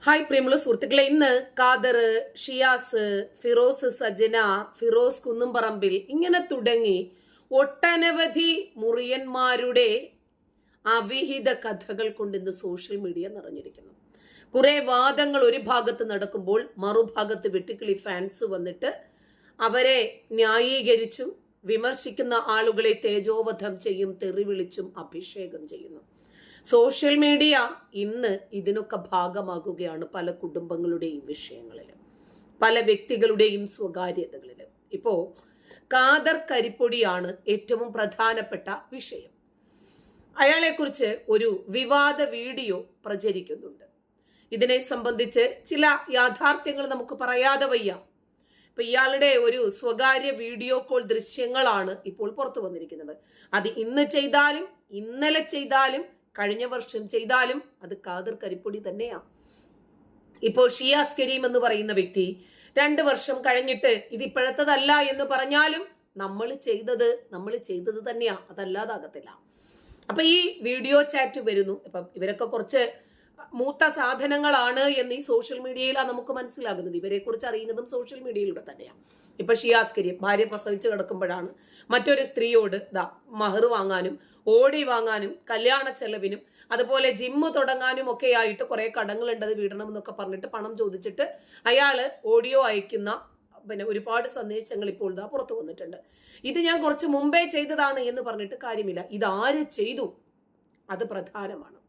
Hi പ്രിയമുള്ള സുഹൃത്തുക്കളെ, ഇന്ന് ഖാദർ, ഷിയാസ്, ഫിറോസ് സജന, ഫിറോസ് കുന്നുംപറമ്പിൽ ഇങ്ങനെ തുടങ്ങി ഒട്ടനവധി മുറിയന്മാരുടെ അവിഹിത കഥകൾ കൊണ്ട് ഇന്ന് സോഷ്യൽ മീഡിയ നിറഞ്ഞിരിക്കുന്നു. കുറെ വാദങ്ങൾ ഒരു ഭാഗത്ത് നടക്കുമ്പോൾ മറുഭാഗത്ത് വെട്ടുക്കിളി ഫാൻസ് വന്നിട്ട് അവരെ ന്യായീകരിച്ചും വിമർശിക്കുന്ന ആളുകളെ തേജോവധം ചെയ്യും, തെറി വിളിച്ചും അഭിഷേകം ചെയ്യുന്നു. സോഷ്യൽ മീഡിയ ഇന്ന് ഇതിനൊക്കെ ഭാഗമാകുകയാണ് പല കുടുംബങ്ങളുടെയും വിഷയങ്ങളിൽ, പല വ്യക്തികളുടെയും സ്വകാര്യതകളിൽ. ഇപ്പോ ഖാദർ കരിപ്പൊടിയാണ് ഏറ്റവും പ്രധാനപ്പെട്ട വിഷയം. അയാളെക്കുറിച്ച് ഒരു വിവാദ വീഡിയോ പ്രചരിക്കുന്നുണ്ട്. ഇതിനെ സംബന്ധിച്ച് ചില യാഥാർത്ഥ്യങ്ങൾ നമുക്ക് പറയാതെ വയ്യ. ഇപ്പൊ ഇയാളുടെ ഒരു സ്വകാര്യ വീഡിയോ കോൾ ദൃശ്യങ്ങളാണ് ഇപ്പോൾ പുറത്തു വന്നിരിക്കുന്നത്. അത് ഇന്ന് ചെയ്താലും ഇന്നലെ ചെയ്താലും കഴിഞ്ഞ വർഷം ചെയ്താലും അത് ഖാദർ കരിപ്പൊടി തന്നെയാണ്. ഇപ്പോൾ ഷിയാസ് കരീം എന്ന് പറയുന്ന വ്യക്തി 2 വർഷം കഴിഞ്ഞിട്ട് ഇത് ഇപ്പോഴത്തതല്ല എന്ന് പറഞ്ഞാലും നമ്മൾ ചെയ്തത് തന്നെയാ, അതല്ലാതാകത്തില്ല. അപ്പൊ ഈ വീഡിയോ ചാറ്റ് വരുന്നു. ഇപ്പൊ ഇവരൊക്കെ കുറച്ച് മൂത്ത സാധനങ്ങളാണ് എന്ന് ഈ സോഷ്യൽ മീഡിയയിലാണ് നമുക്ക് മനസ്സിലാകുന്നത്. ഇവരെ കുറിച്ച് അറിയുന്നതും സോഷ്യൽ മീഡിയയിലൂടെ തന്നെയാണ്. ഇപ്പൊ ഷിയാസ് കരീം ഭാര്യ പ്രസവിച്ച് കിടക്കുമ്പോഴാണ് മറ്റൊരു സ്ത്രീയോട് മഹർ വാങ്ങാനും ഓടി വാങ്ങാനും കല്യാണ ചെലവിനും അതുപോലെ ജിമ്മ് തുടങ്ങാനും ഒക്കെ ആയിട്ട് കുറെ കടങ്ങളുണ്ട്, അത് വീടണം എന്നൊക്കെ പറഞ്ഞിട്ട് പണം ചോദിച്ചിട്ട് അയാള് ഓഡിയോ അയക്കുന്ന ഒരുപാട് സന്ദേശങ്ങൾ ഇപ്പോൾ പുറത്തു വന്നിട്ടുണ്ട്. ഇത് ഞാൻ കുറച്ച് മുമ്പേ ചെയ്തതാണ് എന്ന് പറഞ്ഞിട്ട് കാര്യമില്ല. ഇതാര് ചെയ്തു അത് പ്രധാനമാണ്.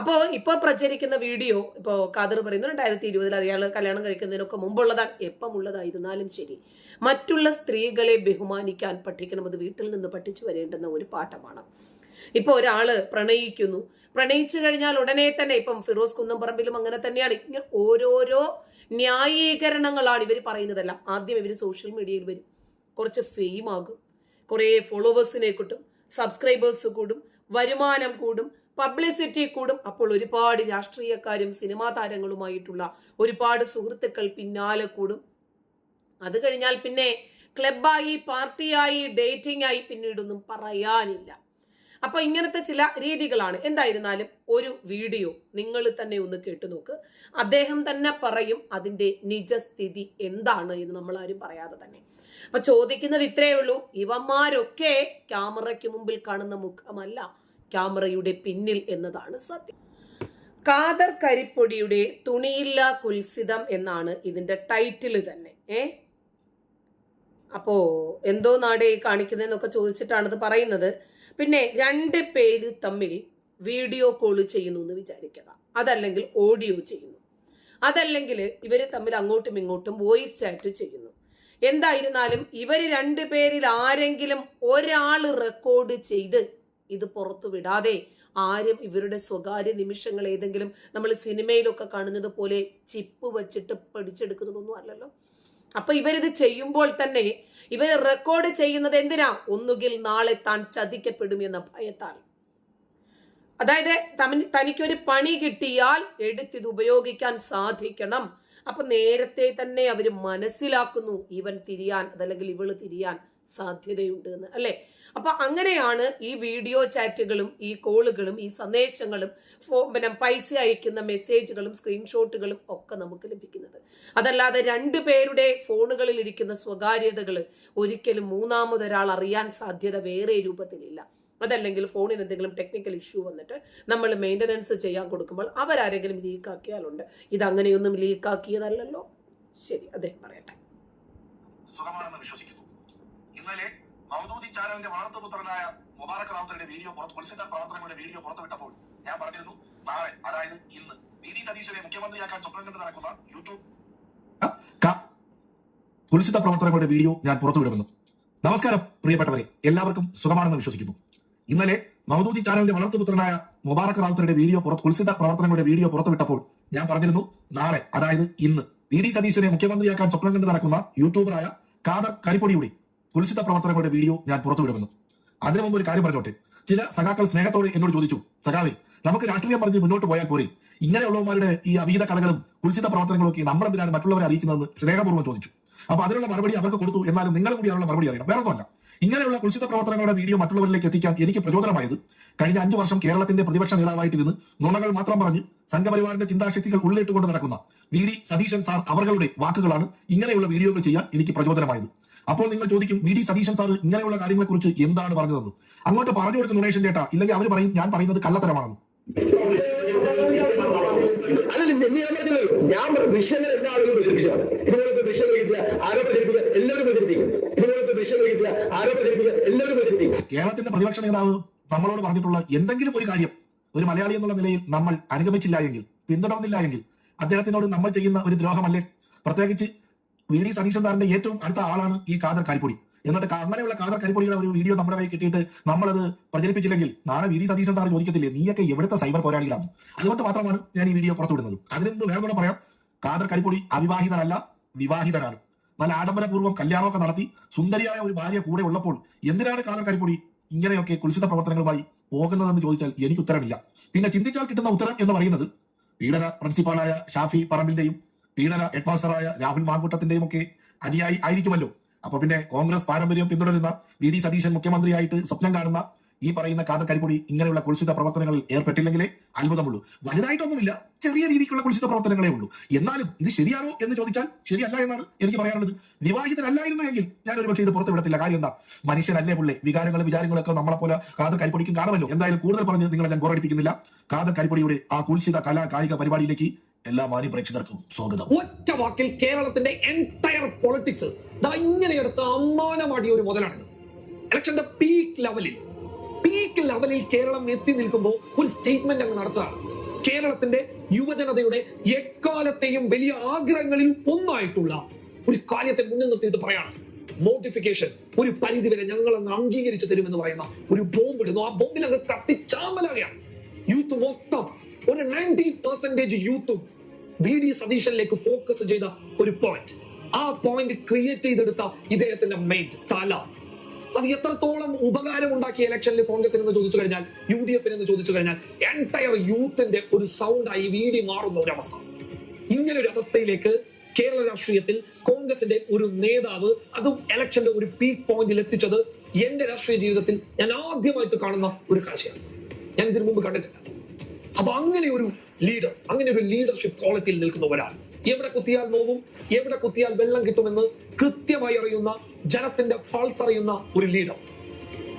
അപ്പോൾ ഇപ്പൊ പ്രചരിക്കുന്ന വീഡിയോ ഇപ്പോ ഖാദർ പറയുന്നു 2020 അയാൾ കല്യാണം കഴിക്കുന്നതിനൊക്കെ മുമ്പുള്ളതാണ്. എപ്പം ഉള്ളതായിരുന്നാലും ശരി, മറ്റുള്ള സ്ത്രീകളെ ബഹുമാനിക്കാൻ പഠിക്കണം. അത് വീട്ടിൽ നിന്ന് പഠിച്ചു വരേണ്ടുന്ന ഒരു പാഠമാണ്. ഇപ്പൊ ഒരാള് പ്രണയിച്ചു കഴിഞ്ഞാൽ ഉടനെ തന്നെ, ഇപ്പം ഫിറോസ് കുന്നംപറമ്പിലും അങ്ങനെ തന്നെയാണ്. ഇങ്ങനെ ഓരോരോ ന്യായീകരണങ്ങളാണ് ഇവർ പറയുന്നതല്ല. ആദ്യം ഇവർ സോഷ്യൽ മീഡിയയിൽ വരും, കുറച്ച് ഫെയിം ആകും, കുറെ ഫോളോവേഴ്സിനെ കിട്ടും, സബ്സ്ക്രൈബേഴ്സ് കൂടും, വരുമാനം കൂടും, പബ്ലിസിറ്റി കൂടും. അപ്പോൾ ഒരുപാട് രാഷ്ട്രീയക്കാരും സിനിമാ താരങ്ങളുമായിട്ടുള്ള ഒരുപാട് സുഹൃത്തുക്കൾ പിന്നാലെ കൂടും. അത് കഴിഞ്ഞാൽ പിന്നെ ക്ലബായി, പാർട്ടിയായി, ഡേറ്റിംഗ് ആയി, പിന്നീടൊന്നും പറയാനില്ല. അപ്പൊ ഇങ്ങനത്തെ ചില രീതികളാണ്. എന്തായിരുന്നാലും ഒരു വീഡിയോ നിങ്ങൾ തന്നെ ഒന്ന് കേട്ടു നോക്ക്. അദ്ദേഹം തന്നെ പറയും അതിന്റെ നിജസ്ഥിതി എന്താണ് എന്ന് നമ്മൾ ആരും പറയാതെ തന്നെ. അപ്പൊ ചോദിക്കുന്നത് ഇത്രയേ ഉള്ളൂ, ഇവന്മാരൊക്കെ ക്യാമറയ്ക്ക് മുമ്പിൽ കാണുന്ന മുഖമല്ല, ക്യാമറയുടെ പിന്നിൽ എന്നതാണ് സത്യം. ഖാദർ കരിപ്പൊടിയുടെ തുണിയില്ല കുൽസിതം എന്നാണ് ഇതിന്റെ ടൈറ്റിൽ തന്നെ. അപ്പോ എന്തോ നാടേ കാണിക്കുന്നതെന്നൊക്കെ ചോദിച്ചിട്ടാണ് ഇത് പറയുന്നത്. പിന്നെ 2 പേര് തമ്മിൽ വീഡിയോ കോൾ ചെയ്യുന്നു എന്ന് വിചാരിക്കുക, അതല്ലെങ്കിൽ ഓഡിയോ ചെയ്യുന്നു, അതല്ലെങ്കിൽ ഇവര് തമ്മിൽ അങ്ങോട്ടും ഇങ്ങോട്ടും വോയിസ് ചാറ്റ് ചെയ്യുന്നു. എന്തായിരുന്നാലും ഇവര് 2 പേരിൽ ആരെങ്കിലും ഒരാള് റെക്കോർഡ് ചെയ്ത് ഇത് പുറത്തു വിടാതെ ആരും ഇവരുടെ സ്വകാര്യ നിമിഷങ്ങൾ ഏതെങ്കിലും നമ്മൾ സിനിമയിലൊക്കെ കാണുന്നത് പോലെ ചിപ്പ് വെച്ചിട്ട് പഠിച്ചെടുക്കുന്നതൊന്നും അല്ലല്ലോ. അപ്പൊ ഇവരിത് ചെയ്യുമ്പോൾ തന്നെ ഇവർ റെക്കോർഡ് ചെയ്യുന്നത് എന്തിനാ? ഒന്നുകിൽ നാളെ താൻ ചതിക്കപ്പെടും എന്ന ഭയത്താൽ. അതായത് തനിക്കൊരു പണി കിട്ടിയാൽ എടുത്തിത് ഉപയോഗിക്കാൻ സാധിക്കണം. അപ്പൊ നേരത്തെ തന്നെ അവര് മനസ്സിലാക്കുന്നു ഇവൻ തിരിയാൻ അതല്ലെങ്കിൽ ഇവള് തിരിയാൻ സാധ്യതയുണ്ട് എന്ന്, അല്ലെ? അപ്പൊ അങ്ങനെയാണ് ഈ വീഡിയോ ചാറ്റുകളും ഈ കോളുകളും ഈ സന്ദേശങ്ങളും പൈസ അയക്കുന്ന മെസ്സേജുകളും സ്ക്രീൻഷോട്ടുകളും ഒക്കെ നമുക്ക് ലഭിക്കുന്നത്. അതല്ലാതെ 2 പേരുടെ ഫോണുകളിൽ ഇരിക്കുന്ന സ്വകാര്യതകൾ ഒരിക്കലും മൂന്നാമതൊരാൾ അറിയാൻ സാധ്യത വേറെ രൂപത്തിലില്ല. അതല്ലെങ്കിൽ ഫോണിന് എന്തെങ്കിലും ടെക്നിക്കൽ ഇഷ്യൂ വന്നിട്ട് നമ്മൾ മെയിൻ്റനൻസ് ചെയ്യാൻ കൊടുക്കുമ്പോൾ അവരാരെങ്കിലും ലീക്കാക്കിയാലുണ്ട്. ഇതങ്ങനെയൊന്നും ലീക്കാക്കിയതല്ലല്ലോ. ശരി, അദ്ദേഹം പറയട്ടെ. സുഖമാണെന്ന് വിശ്വസിക്കുന്നു. ഇന്നലെ മൗദൂദി ചാനലിന്റെ വളർത്തുപുത്രനായ മുബാറക് റാവുത്തറുടെ വീഡിയോ പ്രവർത്തനങ്ങളുടെ വീഡിയോ പുറത്തുവിട്ടപ്പോൾ ഞാൻ പറഞ്ഞിരുന്നു, നാളെ അതായത് ഇന്ന് വി.ഡി. സതീശനെ മുഖ്യമന്ത്രിയാക്കാൻ സ്വപ്നം കണ്ട് നടക്കുന്ന യൂട്യൂബ് കുൽസിത പ്രവർത്തനങ്ങളുടെ വീഡിയോ ഞാൻ പുറത്തുവിടുമെന്ന്. നമസ്കാരം പ്രിയപ്പെട്ടവരെ, എല്ലാവർക്കും സുഖമാണെന്ന് വിശ്വസിക്കുന്നു. ഇന്നലെ മൗദൂദി ചാനലിന്റെ വളർത്തുപുത്രനായ മുബാറക് റാവുത്തറുടെ വീഡിയോ കുൽസിത പ്രവർത്തനങ്ങളുടെ വീഡിയോ പുറത്തുവിട്ടപ്പോൾ ഞാൻ പറഞ്ഞിരുന്നു, നാളെ അതായത് ഇന്ന് വി.ഡി. സതീശനെ മുഖ്യമന്ത്രിയാക്കാൻ സ്വപ്നം കണ്ട് നടക്കുന്ന യൂട്യൂബറായ ഖാദർ കരിപ്പൊടിയുടെ കുൽസിത പ്രവർത്തനങ്ങളുടെ വീഡിയോ ഞാൻ പുറത്തുവിടുമെന്ന്. അതിനു മുമ്പ് ഒരു കാര്യം പറഞ്ഞോട്ടെ. ചില സഖാക്കൾ സ്നേഹത്തോടെ എന്നോട് ചോദിച്ചു, സഖാവേ, നമുക്ക് രാഷ്ട്രീയം പറഞ്ഞ് മുന്നോട്ട് പോയാൽ പോരെ, ഇങ്ങനെയുള്ളവന്മാരുടെ ഈ അവിഹിത കഥകളും കുൽസിത പ്രവർത്തനങ്ങളും ഒക്കെ നമ്മളെന്തിനാണ് മറ്റുള്ളവരെ അറിയിക്കുന്നതെന്ന് സ്നേഹപൂർവ്വം ചോദിച്ചു. അപ്പൊ അതിനുള്ള മറുപടി അവർക്ക് കൊടുത്തു. എന്നാലും നിങ്ങൾ കൂടി അതിനുള്ള മറുപടി അറിയണം. വേറെ ഒന്നുമല്ല, ഇങ്ങനെയുള്ള കുൽസിത പ്രവർത്തനങ്ങളുടെ വീഡിയോ മറ്റുള്ളവരിലേക്ക് എത്തിക്കാൻ എനിക്ക് പ്രചോദനമായത് കഴിഞ്ഞ 5 വർഷം കേരളത്തിന്റെ പ്രതിപക്ഷ നേതാവായിട്ടിരുന്ന് നുണകൾ മാത്രം പറഞ്ഞ് സംഘപരിവാറിന്റെ ചിന്താശക്തികൾ ഉള്ളിട്ടുകൊണ്ട് നടക്കുന്ന വി.ഡി. സതീശൻ സാർ അവരുടെ വാക്കുകളാണ് ഇങ്ങനെയുള്ള വീഡിയോകൾ ചെയ്യാൻ എനിക്ക് പ്രചോദനമായത്. അപ്പോൾ നിങ്ങൾ ചോദിക്കും, വി.ഡി. സതീശൻ സാർ ഇങ്ങനെയുള്ള കാര്യങ്ങളെക്കുറിച്ച് എന്താണ് പറഞ്ഞതെന്ന്. അങ്ങോട്ട് പറഞ്ഞു കൊടുക്കുന്ന ഉമേഷൻ ചേട്ടാ, ഇല്ലെങ്കിൽ അവർ പറയും ഞാൻ പറയുന്നത് കള്ളത്തരമാണെന്ന്. ഞാൻ ദൃശ്യങ്ങൾ എല്ലാ ആളുകളും പ്രചരിപ്പിച്ചതാണ്. ഇതുപോലത്തെ ദൃശ്യങ്ങൾ കിട്ടിയ ആരോ പ്രചരിപ്പിക്കുക, എല്ലാവരും പ്രചരിപ്പിക്കും. ഇതുപോലത്തെ ദൃശ്യങ്ങൾ കിട്ടിയ ആരോ പ്രചരിപ്പിക്കുക, എല്ലാവരും പ്രചരിപ്പിക്കും. കേരളത്തിന്റെ പ്രതിപക്ഷ നേതാവ് നമ്മളോട് പറഞ്ഞിട്ടുള്ള എന്തെങ്കിലും ഒരു കാര്യം ഒരു മലയാളി എന്നുള്ള നിലയിൽ നമ്മൾ അനുഗമിച്ചില്ല എങ്കിൽ, പിന്തുടർന്നില്ല എങ്കിൽ അദ്ദേഹത്തിനോട് നമ്മൾ ചെയ്യുന്ന ഒരു ദ്രോഹമല്ലേ? പ്രത്യേകിച്ച് വി.ഡി. സതീശൻ സാറിന്റെ ഏറ്റവും അടുത്ത ആളാണ് ഈ ഖാദർ കരിപ്പൊടി. എന്നിട്ട് അങ്ങനെയുള്ള ഖാദർ കരിപ്പൊടിയുടെ ഒരു വീഡിയോ നമ്മുടെ കയ്യിൽ കിട്ടിയിട്ട് നമ്മളത് പ്രചരിപ്പിച്ചില്ലെങ്കിൽ നാളെ വി.ഡി. സതീശൻ സാർ ചോദിക്കത്തില്ലേ, നീയൊക്കെ എവിടുത്തെ സൈബർ പോരാളികളാണ്? അതുകൊണ്ട് മാത്രമാണ് ഞാൻ ഈ വീഡിയോ പുറത്തുവിടുന്നത്. അതിന് മുമ്പ് വേറെ പറയാം, ഖാദർ കരിപ്പൊടി അവിവാഹിതനല്ല, വിവാഹിതനാണ്. നല്ല ആഡംബരപൂർവ്വം കല്യാണമൊക്കെ നടത്തി സുന്ദരിയായ ഒരു ഭാര്യ കൂടെ ഉള്ളപ്പോൾ എന്തിനാണ് ഖാദർ കരിപ്പൊടി ഇങ്ങനെയൊക്കെ കുൽസിത പ്രവർത്തനങ്ങളുമായി പോകുന്നതെന്ന് ചോദിച്ചാൽ എനിക്ക് ഉത്തരമില്ല. പിന്നെ ചിന്തിച്ചാൽ കിട്ടുന്ന ഉത്തരം എന്ന് പറയുന്നത് പീഡന പ്രിൻസിപ്പാളായ ഷാഫി പറമ്പിന്റെയും പീഡന ഹെഡ്മാസ്റ്ററായ രാഹുൽ മാങ്കൂട്ടത്തിന്റെയും ഒക്കെ അനുയായി ആയിരിക്കുമല്ലോ. അപ്പൊ പിന്നെ കോൺഗ്രസ് പാരമ്പര്യം പിന്തുടരുന്ന വി.ഡി. സതീശൻ മുഖ്യമന്ത്രിയായിട്ട് സ്വപ്നം കാണുന്ന ഈ പറയുന്ന ഖാദർ കരിപ്പൊടി ഇങ്ങനെയുള്ള കുൽസിത പ്രവർത്തനങ്ങളിൽ ഏർപ്പെട്ടില്ലെങ്കിലേ അത്ഭുതമുള്ളൂ. വലുതായിട്ടൊന്നുമില്ല, ചെറിയ രീതിക്കുള്ള കുൽസിത പ്രവർത്തനങ്ങളേ ഉള്ളൂ. എന്നാലും ഇത് ശരിയാണോ എന്ന് ചോദിച്ചാൽ ശരിയല്ല എന്നാണ് എനിക്ക് പറയാനുള്ളത്. വിവാഹിതനല്ലായിരുന്നു എങ്കിൽ ഞാൻ ഒരുപക്ഷെ ഇത് പുറത്തു വിടത്തില്ല. കാര്യം എന്താ, മനുഷ്യനല്ലേ പുള്ളേ, വികാരങ്ങളും വിചാരങ്ങളൊക്കെ നമ്മളെ പോലെ ഖാദർ കരിപ്പൊടിക്കും കാണുമല്ലോ. എന്തായാലും കൂടുതൽ പറഞ്ഞ് നിങ്ങളെ ഞാൻ ബോറടിപ്പിക്കുന്നില്ല. ഖാദർ കരിപ്പൊടിയുടെ ആ കുൽസിത കലാ കായിക പരിപാടിയിലേക്ക് എല്ലാ മാന്യ പ്രേക്ഷകർക്കും സ്വാഗതം. ഒറ്റ വാക്കിൽ കേരളത്തിന്റെ എൻടയർ പൊളിറ്റിക്സ് ഇങ്ങനെ എടുത്ത് അമ്മാനമാടിയ ഒരു മുതലാണ്. ഇലക്ഷന്റെ പീക്ക് ലെവലിൽ കേരളം എത്തി നിൽക്കുമ്പോൾ ഒരു സ്റ്റേറ്റ്മെന്റ് അങ്ങ് നടത്തുകയാണ്. കേരളത്തിന്റെ യുവജനതയുടെ എക്കാലത്തെയും വലിയ ആഗ്രഹങ്ങളിൽ ഒന്നായിട്ടുള്ള ഒരു കാര്യത്തെ മുന്നിൽ നിർത്തിയിട്ട് പറയാണ്, മോഡിഫിക്കേഷൻ ഒരു പരിധിവരെ ഞങ്ങൾ അങ്ങ് അംഗീകരിച്ചു തരുമെന്ന് പറയുന്ന ഒരു ബോംബ് ഇടുന്നു. ആ ബോംബിൽ അങ്ങ് കത്തിച്ചാമലാകുകയാണ്. യൂത്ത് മൊത്തം ഒരു 90% യൂത്തും വി.ഡി. സതീശനിലേക്ക് ഫോക്കസ് ചെയ്ത ഒരു പോയിന്റ്. ആ പോയിന്റ് ക്രിയേറ്റ് ചെയ്തെടുത്ത ഇദ്ദേഹത്തിന്റെ മെയിൻ തല അത് എത്രത്തോളം ഉപകാരം ഉണ്ടാക്കിയ ഇലക്ഷനിൽ കോൺഗ്രസിന് എന്ന് ചോദിച്ചു കഴിഞ്ഞാൽ, UDF എന്ന് ചോദിച്ചു കഴിഞ്ഞാൽ എൻടയർ യൂത്തിന്റെ ഒരു സൗണ്ടായി വി.ഡി. മാറുന്ന ഒരു അവസ്ഥ. ഇങ്ങനെ ഒരു അവസ്ഥയിലേക്ക് കേരള രാഷ്ട്രീയത്തിൽ കോൺഗ്രസിന്റെ ഒരു നേതാവ് അതും ഇലക്ഷന്റെ ഒരു പീക്ക് പോയിന്റിൽ എത്തിച്ചത് എന്റെ രാഷ്ട്രീയ ജീവിതത്തിൽ ഞാൻ ആദ്യമായിട്ട് കാണുന്ന ഒരു കാഴ്ചയാണ്. ഞാൻ ഇതിനു മുമ്പ് കണ്ടിട്ടില്ല. അപ്പൊ അങ്ങനെ ഒരു ലീഡർ, അങ്ങനെ ഒരു ലീഡർഷിപ്പ് ക്വാളിറ്റിയിൽ നിൽക്കുന്ന ഒരാൾ, എവിടെ കുത്തിയാൽ നോവും, എവിടെ കുത്തിയാൽ വെള്ളം കിട്ടുമെന്ന് കൃത്യമായി അറിയുന്ന, ജനത്തിന്റെ പൾസ് അറിയുന്ന ഒരു ലീഡർ.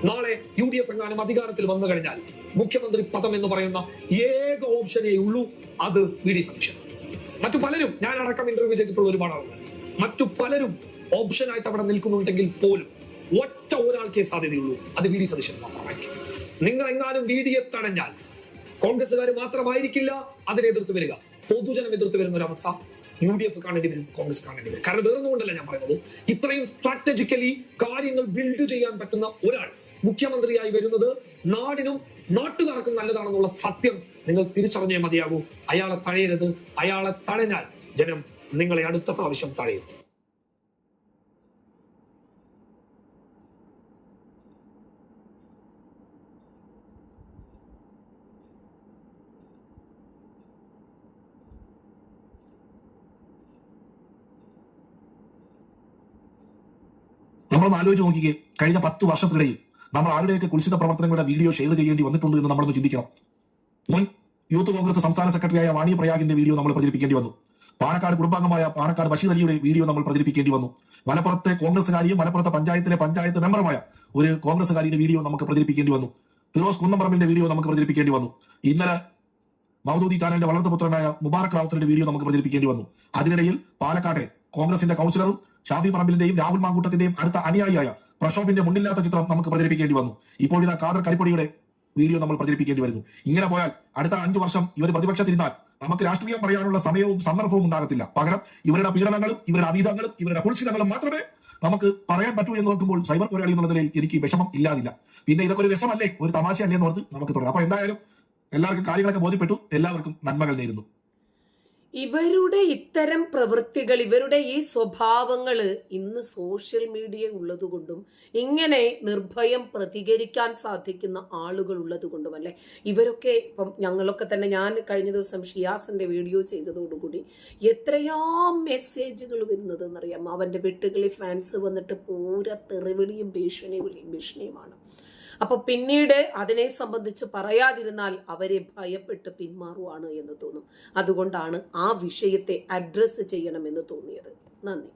നാളെ UDF എങ്ങാനും അധികാരത്തിൽ വന്നു കഴിഞ്ഞാൽ മുഖ്യമന്ത്രി പദം എന്ന് പറയുന്ന ഏക ഓപ്ഷനേ ഉള്ളൂ, അത് വി.ഡി. സതീശൻ. മറ്റു പലരും, ഞാൻ അടക്കം ഇന്റർവ്യൂ ചെയ്തിട്ടുള്ള ഒരുപാട് ആളുകൾ, മറ്റു പലരും ഓപ്ഷനായിട്ട് അവിടെ നിൽക്കുന്നുണ്ടെങ്കിൽ പോലും ഒറ്റ ഒരാൾക്കേ സാധ്യതയുള്ളൂ, അത് വി.ഡി. സതീശൻ മാത്രമായിരിക്കും. നിങ്ങൾ എങ്ങാനും വി.ഡിയെ തടഞ്ഞാൽ കോൺഗ്രസ്സുകാർ മാത്രമായിരിക്കില്ല അതിനെ എതിർത്ത് വരിക, പൊതുജനം എതിർത്ത് വരുന്ന ഒരു അവസ്ഥ UDF കാണേണ്ടി വരും, കോൺഗ്രസ് കാണേണ്ടി വരും. കാരണം വേറൊന്നുകൊണ്ടല്ല ഞാൻ പറയുന്നത്, ഇത്രയും സ്ട്രാറ്റജിക്കലി കാര്യങ്ങൾ ബിൽഡ് ചെയ്യാൻ പറ്റുന്ന ഒരാൾ മുഖ്യമന്ത്രിയായി വരുന്നത് നാടിനും നാട്ടുകാർക്കും നല്ലതാണെന്നുള്ള സത്യം നിങ്ങൾ തിരിച്ചറിഞ്ഞേ മതിയാകൂ. അയാളെ തഴയരുത്. അയാളെ തഴഞ്ഞാൽ ജനം നിങ്ങളെ അടുത്ത പ്രാവശ്യം തഴയും. നമ്മളൊന്ന് ആലോചിച്ച് നോക്കിക്കേ, കഴിഞ്ഞ 10 വർഷത്തിനിടയിൽ നമ്മൾ ആരുടെയൊക്കെ കുൽസിത പ്രവർത്തനങ്ങളുടെ വീഡിയോ ഷെയർ ചെയ്യേണ്ടി വന്നിട്ടുണ്ട് എന്ന് നമ്മളൊന്ന് ചിന്തിക്കണം. മുൻ യൂത്ത് കോൺഗ്രസ് സംസ്ഥാന സെക്രട്ടറിയായ വാണി പ്രയാഗിന്റെ വീഡിയോ നമ്മൾ പ്രചരിപ്പിക്കേണ്ടി വന്നു. പാണക്കാട് കുടുംബാംഗമായ പാണക്കാട് ബഷീർ അലിയുടെ വീഡിയോ നമ്മൾ പ്രചരിപ്പിക്കേണ്ടി വന്നു. മലപ്പുറത്തെ കോൺഗ്രസ്സുകാരിയും മലപ്പുറത്തെ പഞ്ചായത്ത് മെമ്പറുമായ ഒരു കോൺഗ്രസ്സുകാരിയുടെ വീഡിയോ നമുക്ക് പ്രചരിപ്പിക്കേണ്ടി വന്നു. ഫിറോസ് കുന്നംപറമ്പിന്റെ വീഡിയോ നമുക്ക് പ്രചരിപ്പിക്കേണ്ടി വന്നു. ഇന്നലെ മൗദൂദി ചാനലിന്റെ വളർത്തുപുത്രനായ മുബാറക് റാവുത്തറിന്റെ വീഡിയോ നമുക്ക് പ്രചരിപ്പിക്കേണ്ടി വന്നു. അതിനിടയിൽ പാലക്കാട്ടെ കോൺഗ്രസിന്റെ കൗൺസിലറും ഷാഫി പറമ്പിലിന്റെയും രാഹുൽ മാങ്കൂട്ടത്തിന്റെയും അടുത്ത അനുയായിയായ പ്രക്ഷോഭിന്റെ മുന്നില്ലാത്ത ചിത്രം നമുക്ക് പ്രചരിപ്പിക്കേണ്ടി വന്നു. ഇപ്പോഴിതാ ഖാദർ കരിപ്പൊടിയുടെ വീഡിയോ നമ്മൾ പ്രചരിപ്പിക്കേണ്ടി വരുന്നു. ഇങ്ങനെ പോയാൽ അടുത്ത 5 വർഷം ഇവർ പ്രതിപക്ഷത്തിരുന്നാൽ നമുക്ക് രാഷ്ട്രീയം പറയാനുള്ള സമയവും സന്ദർഭവും ഉണ്ടാകത്തില്ല. പകരം ഇവരുടെ പീഡനങ്ങളും ഇവരുടെ അതീതങ്ങളും ഇവരുടെ കുൽസിതങ്ങളും മാത്രമേ നമുക്ക് പറയാൻ പറ്റൂ എന്ന് നോക്കുമ്പോൾ സൈബർ പോരാളി എന്നുള്ള നിലയിൽ എനിക്ക് വിഷമം ഇല്ലാതില്ല. പിന്നെ ഇതൊക്കെ ഒരു രസമല്ലേ, ഒരു തമാശയല്ലേ എന്ന് ഓർത്ത് നമുക്ക് തുടരാം. അപ്പൊ എന്തായാലും എല്ലാവർക്കും കാര്യങ്ങളൊക്കെ ബോധ്യപ്പെട്ടു. എല്ലാവർക്കും നന്മകൾ നേരുന്നു. ഇവരുടെ ഇത്തരം പ്രവൃത്തികൾ, ഇവരുടെ ഈ സ്വഭാവങ്ങൾ ഇന്ന് സോഷ്യൽ മീഡിയ ഉള്ളതുകൊണ്ടും ഇങ്ങനെ നിർഭയം പ്രതികരിക്കാൻ സാധിക്കുന്ന ആളുകൾ ഉള്ളതുകൊണ്ടും അല്ലെ. ഇവരൊക്കെ ഇപ്പം ഞങ്ങളൊക്കെ തന്നെ, ഞാൻ കഴിഞ്ഞ ദിവസം ഷിയാസിന്റെ വീഡിയോ ചെയ്തതോടുകൂടി എത്രയാ മെസ്സേജുകൾ വരുന്നത് എന്നറിയാം. അവന്റെ വെട്ടുകളി ഫാൻസ് വന്നിട്ട് പൂര തെറിവിളിയും ഭീഷണിയുമാണ്. അപ്പൊ പിന്നീട് അതിനെ സംബന്ധിച്ച് പറയാതിരുന്നാൽ അവരെ ഭയപ്പെട്ട് പിന്മാറുവാണ് എന്ന് തോന്നും. അതുകൊണ്ടാണ് ആ വിഷയത്തെ അഡ്രസ്സ് ചെയ്യണമെന്ന് തോന്നിയത്. നന്ദി.